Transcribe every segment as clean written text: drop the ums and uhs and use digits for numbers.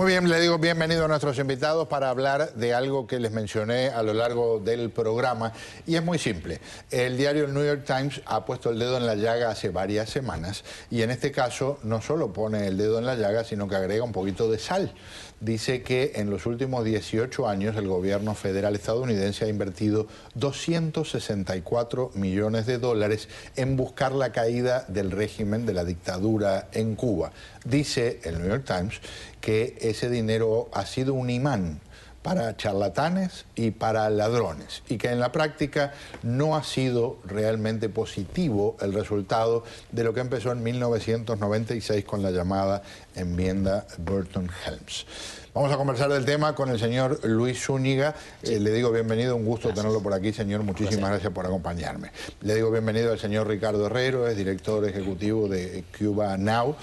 Muy bien, le digo bienvenido a nuestros invitados para hablar de algo que les mencioné a lo largo del programa, y es muy simple. El diario New York Times ha puesto el dedo en la llaga hace varias semanas, y en este caso no solo pone el dedo en la llaga, sino que agrega un poquito de sal. Dice que en los últimos 18 años el gobierno federal estadounidense ha invertido 264 millones de dólares en buscar la caída del régimen de la dictadura en Cuba. Dice el New York Times que ese dinero ha sido un imán para charlatanes y para ladrones, y que en la práctica no ha sido realmente positivo el resultado de lo que empezó en 1996 con la llamada enmienda Burton-Helms. Vamos a conversar del tema con el señor Luis Zúñiga. Le digo bienvenido, un gusto tenerlo por aquí, señor. Muchísimas gracias por acompañarme. Le digo bienvenido al señor Ricardo Herrero, es director ejecutivo de Cuba Now,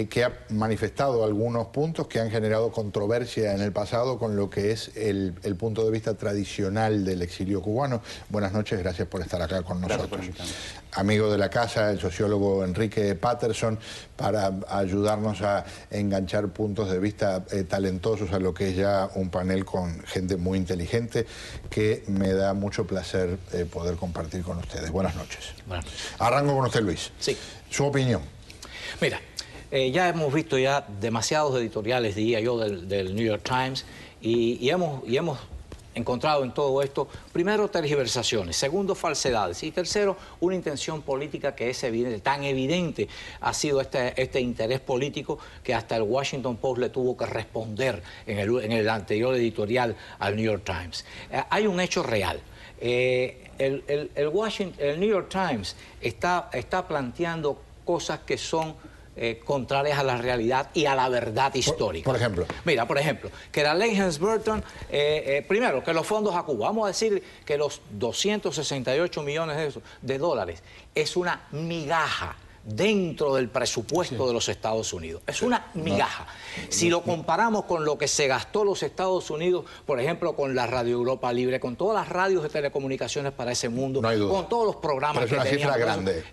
que ha manifestado algunos puntos que han generado controversia en el pasado con lo que es el punto de vista tradicional del exilio cubano. Buenas noches, gracias por estar acá con nosotros. Amigo de la casa, el sociólogo Enrique Patterson, para ayudarnos a enganchar puntos de vista talentosos a lo que es ya un panel con gente muy inteligente que me da mucho placer poder compartir con ustedes. Buenas noches. Buenas noches. Arranco con usted, Luis. Sí. Su opinión. Mira, ya hemos visto ya demasiados editoriales, diría yo, del New York Times, y hemos encontrado en todo esto, primero, tergiversaciones, segundo, falsedades, y tercero, una intención política que es evidente, tan evidente ha sido este interés político que hasta el Washington Post le tuvo que responder en el anterior editorial al New York Times. Hay un hecho real. El New York Times está planteando cosas que son contrarias a la realidad y a la verdad histórica. Por ejemplo. Mira, por ejemplo, que la ley Helms-Burton, primero, que los fondos a Cuba, vamos a decir que los 268 millones de dólares es una migaja dentro del presupuesto de los Estados Unidos. Es una migaja. Si lo comparamos con lo que se gastó los Estados Unidos, por ejemplo, con la Radio Europa Libre, con todas las radios de telecomunicaciones para ese mundo, no hay duda, con todos los programas que tenían. Pero es una cifra grande.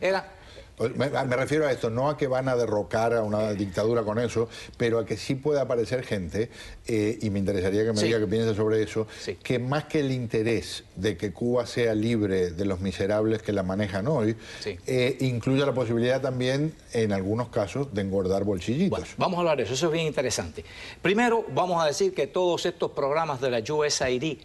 Me refiero a esto, no a que van a derrocar a una dictadura con eso, pero a que sí puede aparecer gente, y me interesaría que me diga qué piensa sobre eso, que más que el interés de que Cuba sea libre de los miserables que la manejan hoy, incluya la posibilidad también, en algunos casos, de engordar bolsillitos. Bueno, vamos a hablar de eso, eso es bien interesante. Primero, vamos a decir que todos estos programas de la USAID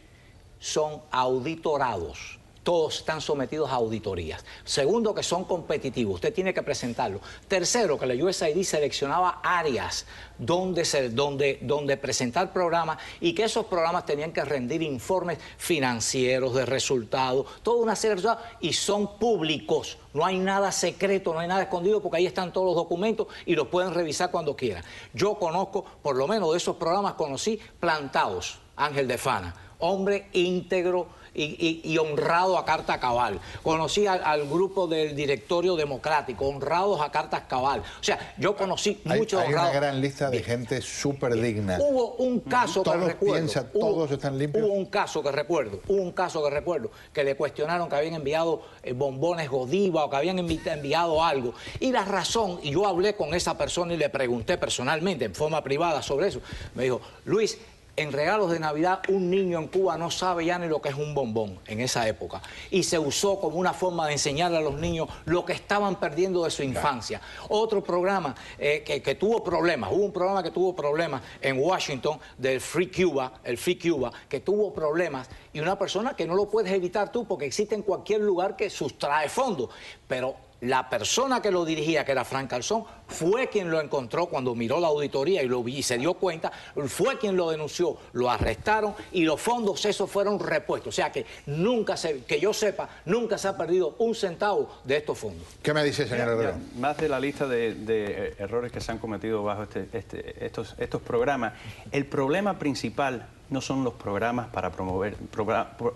son auditorados. Todos están sometidos a auditorías. Segundo, que son competitivos. Usted tiene que presentarlo. Tercero, que la USAID seleccionaba áreas donde presentar programas, y que esos programas tenían que rendir informes financieros, de resultados, toda una serie de resultados, y son públicos. No hay nada secreto, no hay nada escondido, porque ahí están todos los documentos y los pueden revisar cuando quieran. Yo conozco, por lo menos de esos programas, conocí Plantados, Ángel de Fana, hombre íntegro y honrado a carta cabal. Conocí al grupo del Directorio Democrático, honrados a cartas cabal. O sea, yo conocí muchos honrados. Hay una gran lista de gente súper digna. Hubo un caso que recuerdo. Todos están limpios. Hubo un caso que recuerdo, que le cuestionaron que habían enviado bombones Godiva o que habían enviado algo. Y la razón, y yo hablé con esa persona y le pregunté personalmente, en forma privada, sobre eso. Me dijo, Luis, en regalos de Navidad, un niño en Cuba no sabe ya ni lo que es un bombón en esa época. Y se usó como una forma de enseñarle a los niños lo que estaban perdiendo de su infancia. Otro programa que tuvo problemas, hubo un programa que tuvo problemas en Washington, del Free Cuba, el Free Cuba, que tuvo problemas, y una persona que no lo puedes evitar tú porque existe en cualquier lugar que sustrae fondos. Pero la persona que lo dirigía, que era Frank Calzón, fue quien lo encontró cuando miró la auditoría y se dio cuenta, fue quien lo denunció, lo arrestaron y los fondos esos fueron repuestos. O sea que que yo sepa, nunca se ha perdido un centavo de estos fondos. ¿Qué me dice, señor Herrero? Más de la lista de errores que se han cometido bajo estos programas, el problema principal no son los programas para promover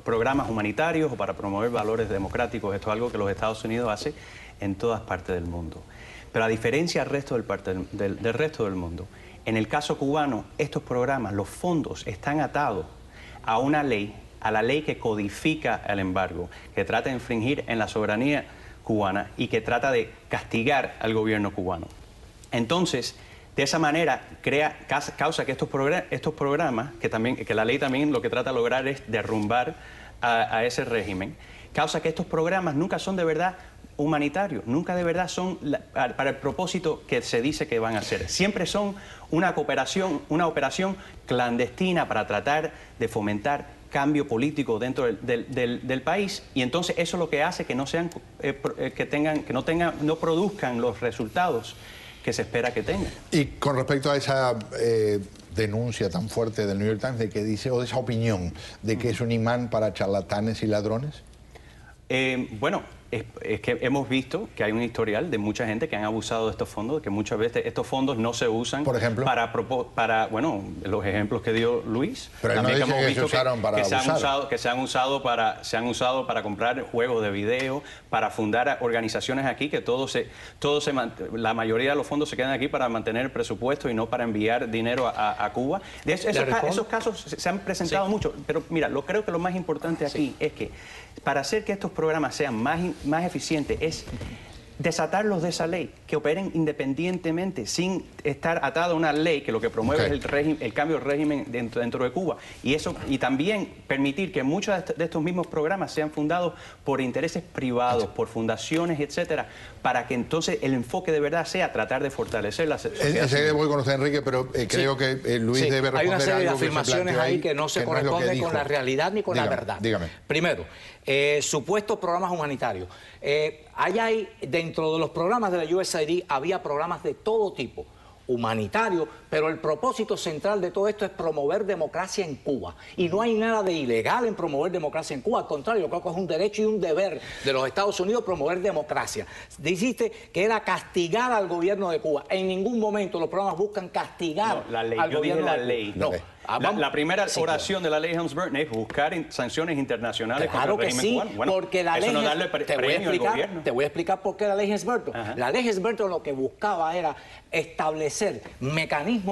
programas humanitarios o para promover valores democráticos. Esto es algo que los Estados Unidos hace en todas partes del mundo. Pero a diferencia del resto del mundo, en el caso cubano, estos programas, los fondos, están atados a una ley, a la ley que codifica el embargo, que trata de infringir en la soberanía cubana y que trata de castigar al gobierno cubano. Entonces, De esa manera causa que estos programas, que la ley también lo que trata de lograr es derrumbar a ese régimen, causa que estos programas nunca son de verdad humanitarios, nunca de verdad son para el propósito que se dice que van a hacer. Siempre son una operación clandestina para tratar de fomentar cambio político dentro del país, y entonces eso es lo que hace que no produzcan los resultados que se espera que tengan. Y con respecto a esa denuncia tan fuerte del New York Times, de que dice, o de esa opinión de que es un imán para charlatanes y ladrones. Bueno, es que hemos visto que hay un historial de mucha gente que han abusado de estos fondos, que muchas veces estos fondos no se usan, por ejemplo, para bueno, los ejemplos que dio Luis. Pero también no dice que se usaron para abusar. Que se han usado para comprar juegos de video, para fundar organizaciones aquí, que la mayoría de los fondos se quedan aquí para mantener el presupuesto y no para enviar dinero a Cuba. Esos casos se han presentado mucho, pero mira, creo que lo más importante aquí es que para hacer que estos programas sean más eficientes es desatarlos de esa ley, que operen independientemente, sin estar atado a una ley que lo que promueve es el cambio de régimen dentro de Cuba. Y también permitir que muchos de estos mismos programas sean fundados por intereses privados, por fundaciones, etcétera, para que entonces el enfoque de verdad sea tratar de fortalecer la sociedad. Enseguida voy con usted, Enrique, pero creo que Luis debe responder. Hay una serie de algo afirmaciones ahí que no se corresponden con la realidad ni con la verdad. Dígame. Primero, supuestos programas humanitarios. Hay dentro de los programas de la USAID había programas de todo tipo, humanitario, pero el propósito central de todo esto es promover democracia en Cuba. Y no hay nada de ilegal en promover democracia en Cuba, al contrario, yo creo que es un derecho y un deber de los Estados Unidos promover democracia. Dijiste que era castigar al gobierno de Cuba. En ningún momento los programas buscan castigar al gobierno de Cuba. No. La primera oración de la ley Helms-Burton es buscar sanciones internacionales contra el régimen cubano. Bueno, porque la ley no darle premio al gobierno. Te voy a explicar por qué la ley Helms-Burton. La ley Helms-Burton lo que buscaba era establecer mecanismos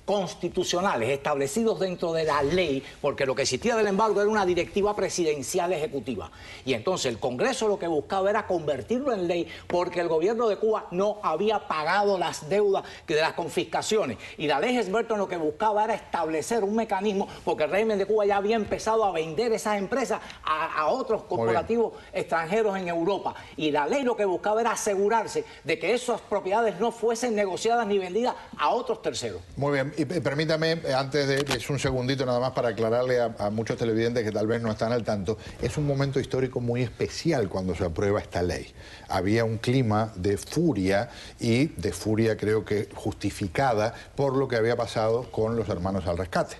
constitucionales establecidos dentro de la ley, porque lo que existía del embargo era una directiva presidencial ejecutiva. Y entonces el Congreso lo que buscaba era convertirlo en ley, porque el gobierno de Cuba no había pagado las deudas de las confiscaciones. Y la ley Helms-Burton lo que buscaba era establecer un mecanismo, porque el régimen de Cuba ya había empezado a vender esas empresas a otros corporativos extranjeros en Europa. Y la ley lo que buscaba era asegurarse de que esas propiedades no fuesen negociadas ni vendidas a otros terceros. Muy bien. Y permítame, antes es un segundito nada más para aclararle a muchos televidentes que tal vez no están al tanto, es un momento histórico muy especial cuando se aprueba esta ley. Había un clima de furia, y de furia creo que justificada por lo que había pasado con los hermanos al rescate,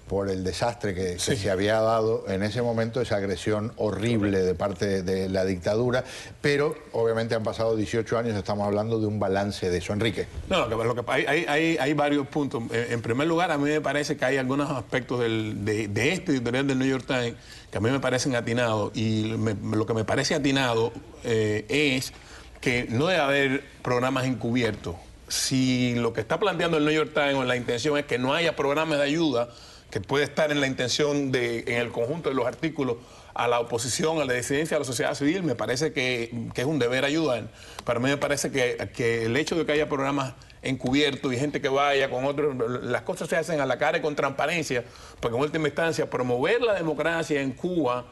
por el desastre que se había dado en ese momento, esa agresión horrible de parte de la dictadura, pero obviamente han pasado 18 años, estamos hablando de un balance de eso. Enrique. No, hay varios puntos. En primer lugar, a mí me parece que hay algunos aspectos de este editorial del New York Times que a mí me parecen atinados, y lo que me parece atinado es que no debe haber programas encubiertos. Si lo que está planteando el New York Times, o la intención es que no haya programas de ayuda, que puede estar en la intención en el conjunto de los artículos, a la oposición, a la disidencia, a la sociedad civil, me parece que es un deber ayudar. Para mí me parece que el hecho de que haya programas encubiertos y gente que vaya con otros, las cosas se hacen a la cara y con transparencia, porque en última instancia promover la democracia en Cuba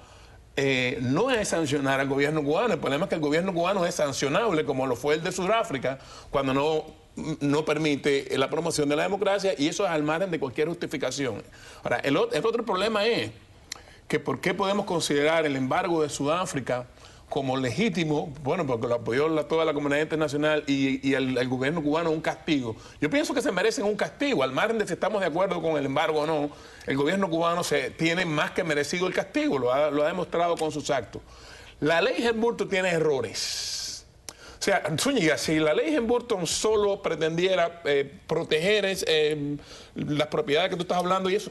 no es sancionar al gobierno cubano. El problema es que el gobierno cubano es sancionable, como lo fue el de Sudáfrica, cuando no permite la promoción de la democracia, y eso es al margen de cualquier justificación. Ahora, el otro problema es que ¿por qué podemos considerar el embargo de Sudáfrica como legítimo? Bueno, porque lo apoyó toda la comunidad internacional, y el gobierno cubano un castigo. Yo pienso que se merecen un castigo, al margen de si estamos de acuerdo con el embargo o no. El gobierno cubano tiene más que merecido el castigo, lo ha demostrado con sus actos. La ley Helms-Burton tiene errores. O sea, Zúñiga, si la ley Helms-Burton solo pretendiera proteger las propiedades que tú estás hablando, y eso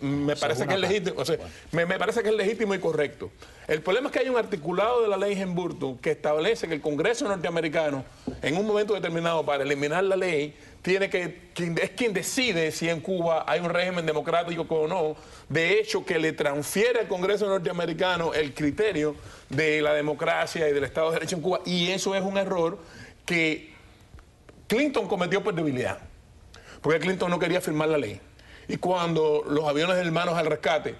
me parece que es legítimo, o sea, me parece que es legítimo y correcto. El problema es que hay un articulado de la ley Helms-Burton que establece que el Congreso norteamericano, en un momento determinado, para eliminar la ley, es quien decide si en Cuba hay un régimen democrático o no. De hecho, que le transfiere al Congreso norteamericano el criterio de la democracia y del Estado de Derecho en Cuba, y eso es un error que Clinton cometió por debilidad. porque Clinton no quería firmar la ley. Y cuando los aviones hermanos al rescate,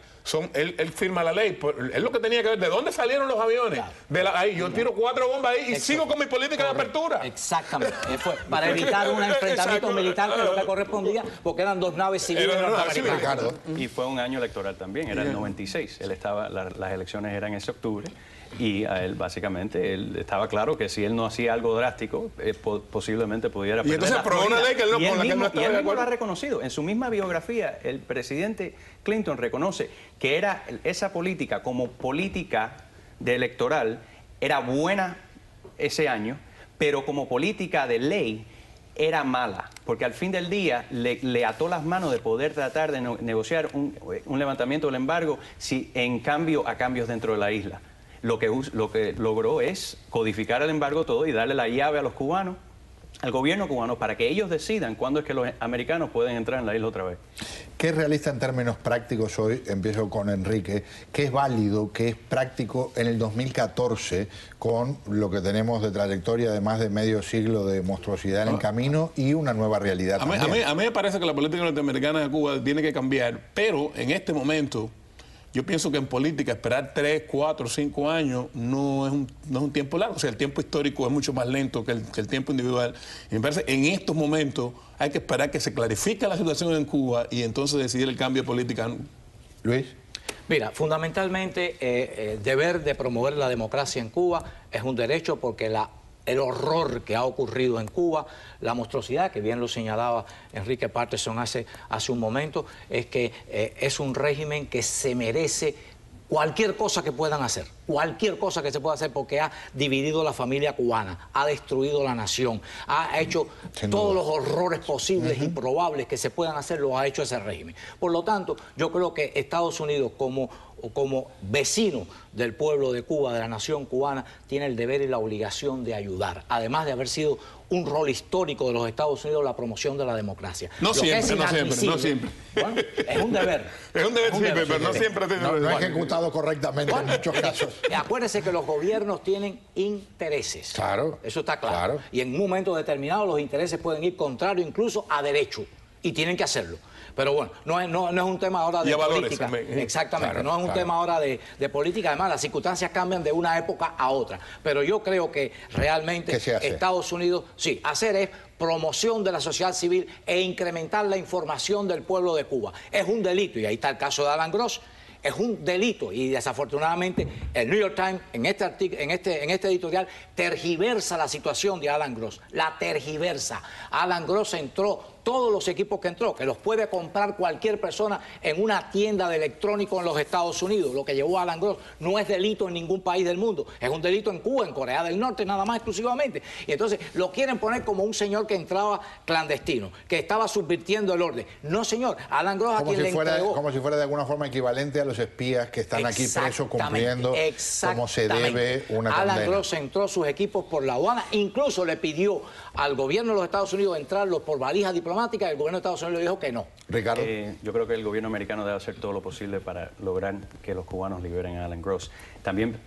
él firma la ley, es lo que tenía que ver, ¿de dónde salieron los aviones? Claro. Ahí, yo tiro 4 bombas ahí y sigo con mi política de apertura. Exactamente, fue para evitar un enfrentamiento militar, que es lo que correspondía, porque eran 2 naves civiles norteamericanas. Y fue un año electoral también, era el 96, las elecciones eran ese octubre. Y a él, básicamente, él estaba claro que si él no hacía algo drástico, posiblemente pudiera perder. Y entonces aprobó una ley que él no, con la que él no estaba de acuerdo. Y él mismo lo ha reconocido. En su misma biografía, el presidente Clinton reconoce que esa política, como política electoral, era buena ese año, pero como política de ley era mala, porque al fin del día le ató las manos de poder tratar de negociar un levantamiento del embargo a cambios dentro de la isla. Lo que logró es codificar el embargo todo y darle la llave a los cubanos, al gobierno cubano, para que ellos decidan cuándo es que los americanos pueden entrar en la isla otra vez. ¿Qué es realista en términos prácticos hoy? Empiezo con Enrique. ¿Qué es válido, qué es práctico en el 2014 con lo que tenemos de trayectoria de más de medio siglo de monstruosidad en el camino y una nueva realidad a mí me parece que la política norteamericana de Cuba tiene que cambiar, pero en este momento yo pienso que en política esperar 3, 4, 5 años no es un tiempo largo. O sea, el tiempo histórico es mucho más lento que el tiempo individual. Y me parece que en estos momentos hay que esperar que se clarifique la situación en Cuba y entonces decidir el cambio de política. Luis. Mira, fundamentalmente el deber de promover la democracia en Cuba es un derecho, porque el horror que ha ocurrido en Cuba, la monstruosidad, que bien lo señalaba Enrique Patterson hace un momento, es que es un régimen que se merece cualquier cosa que puedan hacer, cualquier cosa que se pueda hacer, porque ha dividido la familia cubana, ha destruido la nación, ha hecho todos los horrores posibles y probables que se puedan hacer, lo ha hecho ese régimen. Por lo tanto, yo creo que Estados Unidos, como vecino del pueblo de Cuba, de la nación cubana, tiene el deber y la obligación de ayudar, además de haber sido un rol histórico de los Estados Unidos la promoción de la democracia. No siempre. Bueno, es un deber. Es un deber siempre, pero no siempre. No ha ejecutado correctamente en muchos casos. Acuérdense que los gobiernos tienen intereses. Claro. Eso está claro. Y en un momento determinado los intereses pueden ir contrario incluso a derecho. Y tienen que hacerlo. Pero bueno, no es un tema ahora de política. Exactamente, no es un tema ahora de política. Además, las circunstancias cambian de una época a otra. Pero yo creo que realmente Estados Unidos, sí, hacer es promoción de la sociedad civil e incrementar la información del pueblo de Cuba. Es un delito, y ahí está el caso de Alan Gross. Es un delito, y desafortunadamente el New York Times en este editorial tergiversa la situación de Alan Gross. La tergiversa. Alan Gross entró, todos los equipos que entró, que los puede comprar cualquier persona en una tienda de electrónico en los Estados Unidos. Lo que llevó a Alan Gross no es delito en ningún país del mundo. Es un delito en Cuba, en Corea del Norte, nada más exclusivamente. Y entonces lo quieren poner como un señor que entraba clandestino, que estaba subvirtiendo el orden. No, señor. Alan Gross, a quien le entregó... Como si fuera de alguna forma equivalente a los espías que están aquí presos cumpliendo como se debe una condena. Alan Gross entró sus equipos por la aduana, incluso le pidió al gobierno de los Estados Unidos entrarlos por valijas diplomáticas, y el gobierno de Estados Unidos le dijo que no. Ricardo. Yo creo que el gobierno americano debe hacer todo lo posible para lograr que los cubanos liberen a Alan Gross. También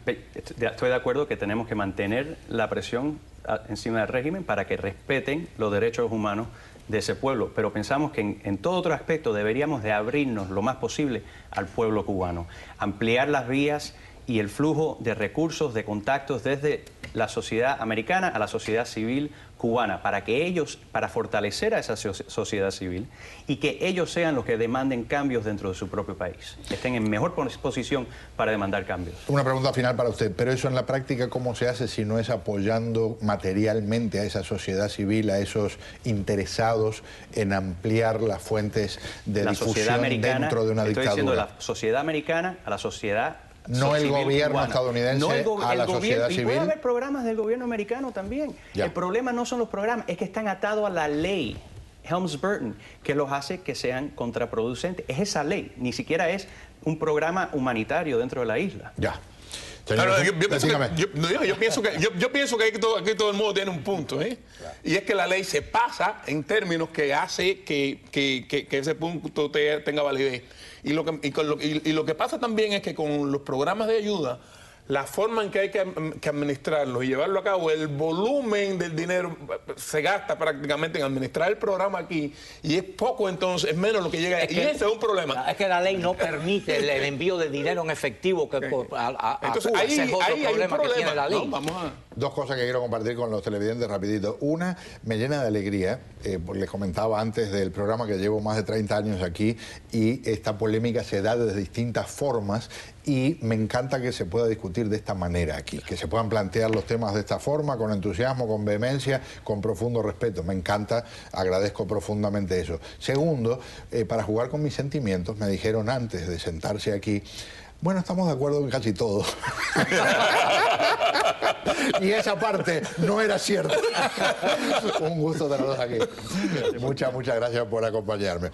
estoy de acuerdo que tenemos que mantener la presión encima del régimen para que respeten los derechos humanos de ese pueblo, pero pensamos que en todo otro aspecto deberíamos de abrirnos lo más posible al pueblo cubano, ampliar las vías y el flujo de recursos, de contactos desde la sociedad americana a la sociedad civil cubana, para fortalecer a esa sociedad civil y que ellos sean los que demanden cambios dentro de su propio país, que estén en mejor posición para demandar cambios. Una pregunta final para usted, pero eso en la práctica, ¿cómo se hace si no es apoyando materialmente a esa sociedad civil, a esos interesados en ampliar las fuentes de difusión dentro de una dictadura? Estoy diciendo de la sociedad americana a la sociedad no el gobierno cubana, estadounidense, a la sociedad civil. Y puede haber programas del gobierno americano también. Ya. El problema no son los programas, es que están atados a la ley Helms-Burton, que los hace que sean contraproducentes. Es esa ley, ni siquiera es un programa humanitario dentro de la isla. Ya. Claro, yo pienso que aquí todo el mundo tiene un punto, ¿eh? Claro. Y es que la ley se pasa en términos que hace que ese punto tenga validez. Y lo que pasa también es que con los programas de ayuda, la forma en que hay que administrarlo y llevarlo a cabo, el volumen del dinero se gasta prácticamente en administrar el programa aquí y es poco, entonces es menos lo que llega. Y ese es un problema. Es que la ley no permite el envío de dinero en efectivo que entonces Cuba. Ahí ese es otro hay un problema que tiene la ley. ¿no? Vamos a... Dos cosas que quiero compartir con los televidentes rapidito. Una, me llena de alegría, les comentaba antes del programa que llevo más de 30 años aquí y esta polémica se da de distintas formas y me encanta que se pueda discutir de esta manera aquí, que se puedan plantear los temas de esta forma, con entusiasmo, con vehemencia, con profundo respeto. Me encanta, agradezco profundamente eso. Segundo, para jugar con mis sentimientos, me dijeron antes de sentarse aquí, bueno, estamos de acuerdo en casi todo. Y esa parte no era cierta. Un gusto tenerlos aquí. Muchas gracias por acompañarme.